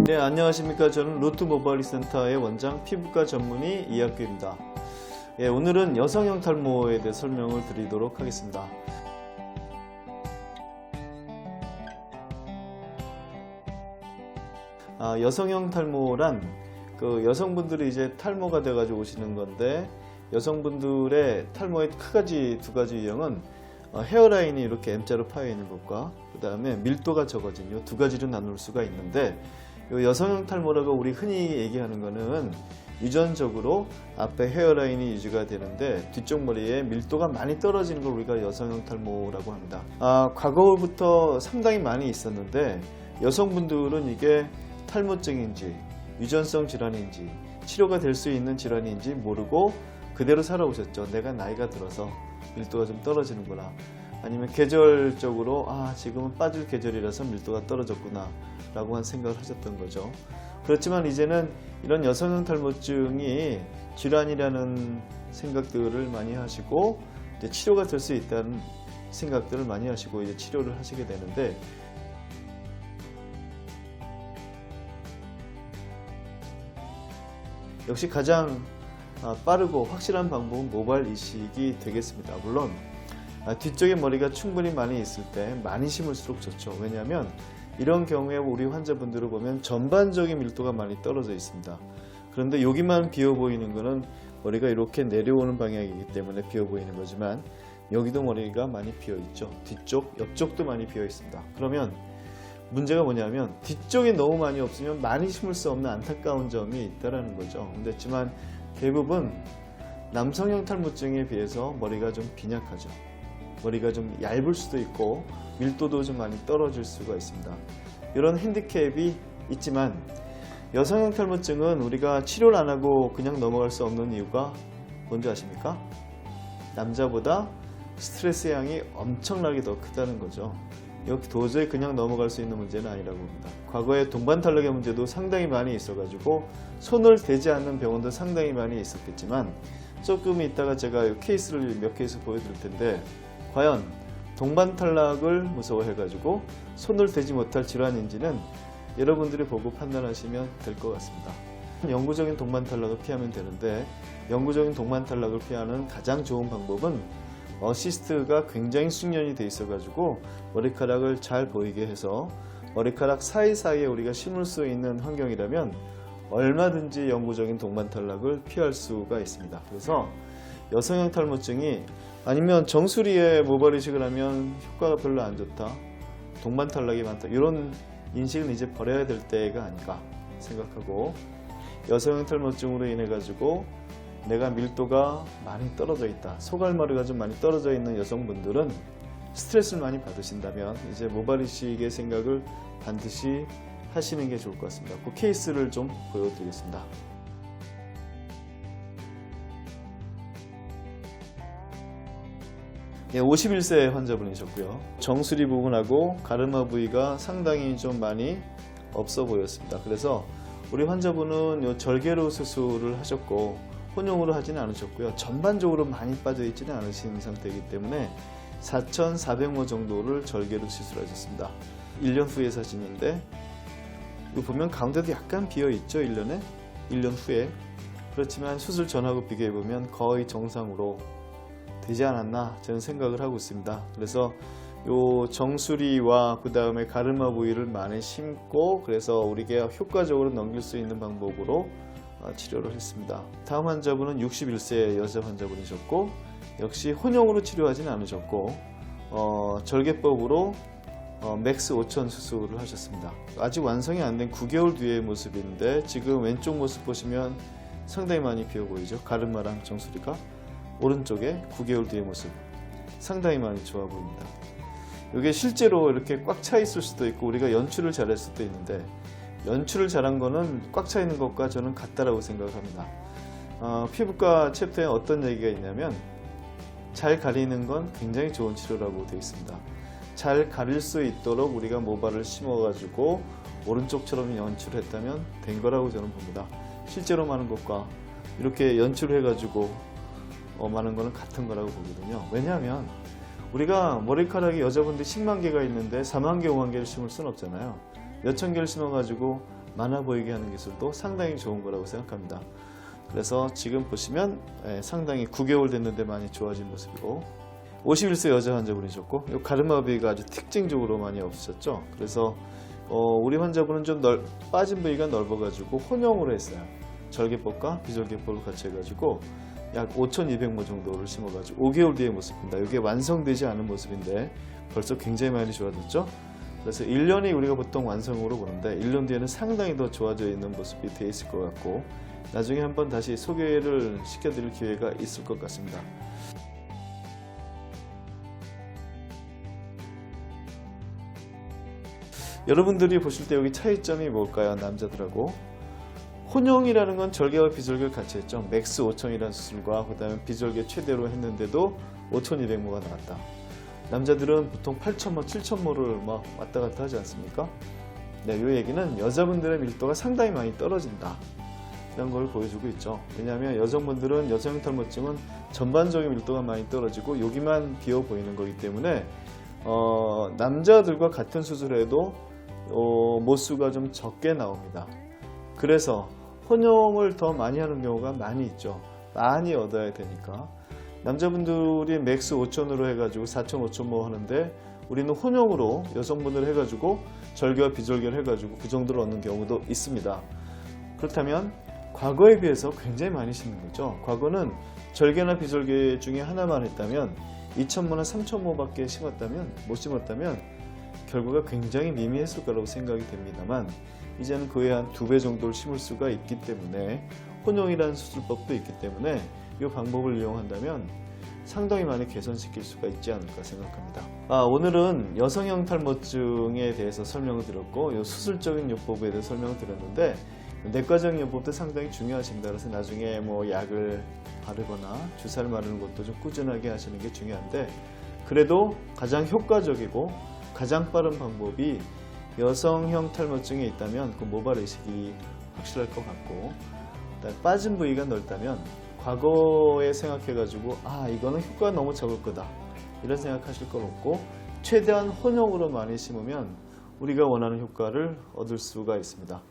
네, 안녕하십니까. 저는 로트 모바일 센터의 원장 피부과 전문의 이학규입니다. 예, 오늘은 여성형 탈모에 대해 설명을 드리도록 하겠습니다. 여성형 탈모란 여성분들이 이제 탈모가 돼가지고 오시는 건데, 여성분들의 탈모의 두 가지 유형은 헤어라인이 이렇게 M자로 파여 있는 것과 그 다음에 밀도가 적어진 이 두 가지로 나눌 수가 있는데, 여성형 탈모라고 우리 흔히 얘기하는 거는 유전적으로 앞에 헤어라인이 유지가 되는데 뒤쪽 머리에 밀도가 많이 떨어지는 걸 우리가 여성형 탈모라고 합니다. 과거부터 상당히 많이 있었는데, 여성분들은 이게 탈모증인지 유전성 질환인지 치료가 될 수 있는 질환인지 모르고 그대로 살아오셨죠. 내가 나이가 들어서 밀도가 좀 떨어지는구나, 아니면 계절적으로 지금은 빠질 계절이라서 밀도가 떨어졌구나 라고 한 생각을 하셨던 거죠. 그렇지만 이제는 이런 여성형 탈모증이 질환이라는 생각들을 많이 하시고, 이제 치료가 될 수 있다는 생각들을 많이 하시고 이제 치료를 하시게 되는데, 역시 가장 빠르고 확실한 방법은 모발 이식이 되겠습니다. 물론 뒤쪽에 머리가 충분히 많이 있을 때 많이 심을수록 좋죠. 왜냐하면 이런 경우에 우리 환자분들을 보면 전반적인 밀도가 많이 떨어져 있습니다. 그런데 여기만 비어 보이는 것은 머리가 이렇게 내려오는 방향이기 때문에 비어 보이는 거지만, 여기도 머리가 많이 비어 있죠. 뒤쪽, 옆쪽도 많이 비어 있습니다. 그러면 문제가 뭐냐면 뒤쪽에 너무 많이 없으면 많이 심을 수 없는 안타까운 점이 있다는 거죠. 그렇지만 대부분 남성형 탈모증에 비해서 머리가 좀 빈약하죠. 머리가 좀 얇을 수도 있고 밀도도 좀 많이 떨어질 수가 있습니다. 이런 핸디캡이 있지만, 여성형 탈모증은 우리가 치료를 안 하고 그냥 넘어갈 수 없는 이유가 뭔지 아십니까? 남자보다 스트레스 양이 엄청나게 더 크다는 거죠. 여기 도저히 그냥 넘어갈 수 있는 문제는 아니라고 봅니다. 과거에 동반 탈락의 문제도 상당히 많이 있어가지고 손을 대지 않는 병원도 상당히 많이 있었겠지만, 조금 있다가 제가 케이스를 몇 케이스 보여드릴 텐데, 과연 동반 탈락을 무서워해가지고 손을 대지 못할 질환인지는 여러분들이 보고 판단하시면 될 것 같습니다. 영구적인 동반 탈락을 피하면 되는데, 영구적인 동반 탈락을 피하는 가장 좋은 방법은 어시스트가 굉장히 숙련이 돼 있어가지고 머리카락을 잘 보이게 해서 머리카락 사이사이에 우리가 심을 수 있는 환경이라면 얼마든지 영구적인 동반 탈락을 피할 수가 있습니다. 그래서 여성형 탈모증이, 아니면 정수리에 모발 이식을 하면 효과가 별로 안 좋다, 동반 탈락이 많다, 이런 인식은 이제 버려야 될 때가 아닌가 생각하고, 여성형 탈모증으로 인해 가지고 내가 밀도가 많이 떨어져 있다, 소갈머리가 좀 많이 떨어져 있는 여성분들은 스트레스를 많이 받으신다면 이제 모발 이식의 생각을 반드시 하시는 게 좋을 것 같습니다. 그 케이스를 좀 보여드리겠습니다. 예, 51세 환자분이셨고요. 정수리 부분하고 가르마 부위가 상당히 좀 많이 없어 보였습니다. 그래서 우리 환자분은 요 절개로 수술을 하셨고 혼용으로 하지는 않으셨고요. 전반적으로 많이 빠져 있지는 않으신 상태이기 때문에 4,400모 정도를 절개로 수술하셨습니다. 1년 후의 사진인데, 이거 보면 가운데도 약간 비어 있죠. 1년 후에. 그렇지만 수술 전하고 비교해 보면 거의 정상으로 되지 않았나 저는 생각을 하고 있습니다. 그래서 요 정수리와 그 다음에 가르마 부위를 많이 심고, 그래서 우리가 효과적으로 넘길 수 있는 방법으로 치료를 했습니다. 다음 환자분은 61세 여자 환자분이셨고, 역시 혼용으로 치료하지는 않으셨고 절개법으로 맥스 5천 수술을 하셨습니다. 아직 완성이 안 된 9개월 뒤의 모습인데, 지금 왼쪽 모습 보시면 상당히 많이 비어 보이죠. 가르마랑 정수리가. 오른쪽에 9개월 뒤의 모습 상당히 많이 좋아 보입니다. 이게 실제로 이렇게 꽉 차 있을 수도 있고 우리가 연출을 잘할 수도 있는데, 연출을 잘한 거는 꽉 차 있는 것과 저는 같다라고 생각합니다. 피부과 챕터에 어떤 얘기가 있냐면, 잘 가리는 건 굉장히 좋은 치료라고 되어 있습니다. 잘 가릴 수 있도록 우리가 모발을 심어가지고 오른쪽처럼 연출했다면 된 거라고 저는 봅니다. 실제로 많은 것과 이렇게 연출해가지고 많은 거는 같은 거라고 보거든요. 왜냐하면 우리가 머리카락이 여자분들 10만 개가 있는데 4만 개, 5만 개를 심을 수는 없잖아요. 몇천 개를 심어가지고 많아 보이게 하는 기술도 상당히 좋은 거라고 생각합니다. 그래서 지금 보시면 상당히 9개월 됐는데 많이 좋아진 모습이고 51세 여자 환자분이셨고 이 가르마비가 아주 특징적으로 많이 없으셨죠. 그래서 우리 환자분은 좀 빠진 부위가 넓어가지고 혼용으로 했어요. 절개법과 비절개법을 같이 해가지고 약 5,200모 정도를 심어가지고 5개월 뒤의 모습입니다. 이게 완성되지 않은 모습인데 벌써 굉장히 많이 좋아졌죠. 그래서 1년이 우리가 보통 완성으로 보는데 1년 뒤에는 상당히 더 좋아져 있는 모습이 되어 있을 것 같고 나중에 한번 다시 소개를 시켜드릴 기회가 있을 것 같습니다. 여러분들이 보실 때 여기 차이점이 뭘까요? 남자들하고 혼용이라는 건 절개와 비절개를 같이 했죠. 맥스 5,000이라는 수술과 그 다음에 비절개 최대로 했는데도 5,200모가 나왔다. 남자들은 보통 8,000모, 7,000모를 막 왔다 갔다 하지 않습니까? 네, 이 얘기는 여자분들의 밀도가 상당히 많이 떨어진다. 이런 걸 보여주고 있죠. 왜냐하면 여성분들은 여성형 탈모증은 전반적인 밀도가 많이 떨어지고 여기만 비어 보이는 거기 때문에 남자들과 같은 수술해도 모수가 좀 적게 나옵니다. 그래서 혼용을 더 많이 하는 경우가 많이 있죠. 많이 얻어야 되니까. 남자분들이 맥스 5,000으로 해가지고 4,000, 5,000모 하는데 우리는 혼용으로 여성분들 해가지고 절개와 비절개를 해가지고 그 정도를 얻는 경우도 있습니다. 그렇다면 과거에 비해서 굉장히 많이 심는 거죠. 과거는 절개나 비절개 중에 하나만 했다면 2,000모나 3,000모밖에 못 심었다면 결과가 굉장히 미미했을 거라고 생각이 됩니다만 이제는 그에 한 2배 정도를 심을 수가 있기 때문에 혼용이라는 수술법도 있기 때문에 이 방법을 이용한다면 상당히 많이 개선시킬 수가 있지 않을까 생각합니다. 오늘은 여성형 탈모증에 대해서 설명을 드렸고 이 수술적인 요법에 대해서 설명을 드렸는데 내과적인 요법도 상당히 중요하십니다. 그래서 나중에 뭐 약을 바르거나 주사를 맞는 것도 좀 꾸준하게 하시는 게 중요한데 그래도 가장 효과적이고 가장 빠른 방법이 여성형 탈모증에 있다면 그 모발 이식이 확실할 것 같고 빠진 부위가 넓다면 과거에 생각해가지고 이거는 효과가 너무 적을 거다 이런 생각하실 건 없고 최대한 혼용으로 많이 심으면 우리가 원하는 효과를 얻을 수가 있습니다.